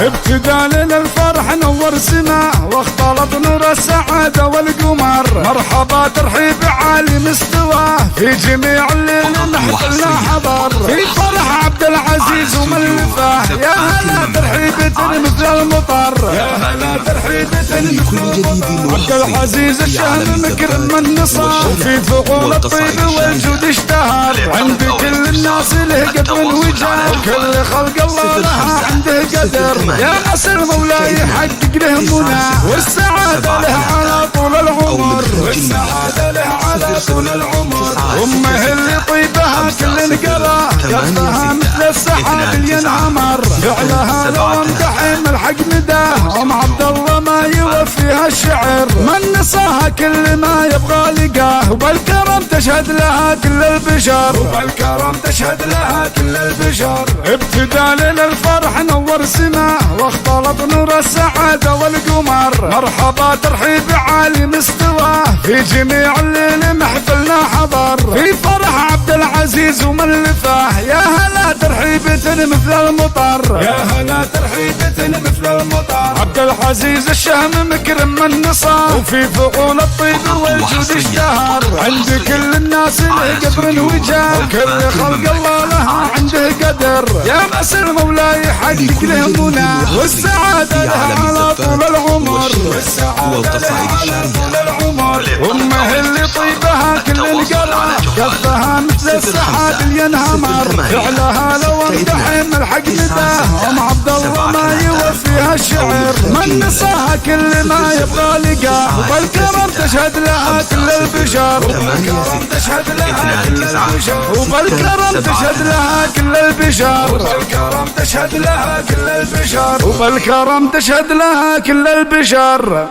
ابتدى لنا الفرح نور سماه واختلط نور السعادة والقمر. مرحبا ترحيب عالي مستواه في جميع الليل محفلنا حضر. في فرح عبد العزيز وملفاه يا هلا ترحيبة مثل المطر. يا هلا ترحيبة مثل المطر. عبد العزيز الشهم مكرم من نصار في ثقول الطيب والجود اشتهر. عند كل الناس له قدر وجاه وكل خلق الله لها عنده قدر. يا نصر مولاي يحقق له منى والسعادة له على طول العمر. والسعادة له على طول العمر. أمه اللي طيبها كل انقرا كفها مثل السحاب اللي ينعمر. فعلها لو امتحن الحق نداه ام عبد الله ما يوفيها الشعر. من نصاها كل ما يبغى لقاه وبالكرم تشهد لها كل البشر. وبالكرم تشهد لها كل البشر. ابتدى لنا الفرح نور سماه واختلط نور السعادة والقمر. مرحبا ترحيب عالي مستواه في جميع الليل محفلنا حضر. في فرح عبد العزيز وملفاه يا هلا ترحيبة مثل المطر. يا هلا ترحيبة مثل المطر. عبد العزيز الشهم مكرم من نصار وفي ثقول الطيب والجود اشتهر. عند كل الناس له قدر وجاه وكل خلق الله لها عنده قدر. يا نصر مولاي يحقق له منى والسعادة له على طول العمر. والسعادة له على طول العمر. أمه اللي طيبها كل القرى كفها مثل السحاب اللي ينهمر. فعلها لو امتحن الحق نداه ام عبد الله ما يوفيها الشعر. من نصاها كل ما يبغى لقاه وبالكرم تشهد لها كل البشر. وبالكرم تشهد لها كل البشر. وبالكرم تشهد لها كل البشر. وبالكرم تشهد لها كل البشر. وبالكرم تشهد لها كل البشر.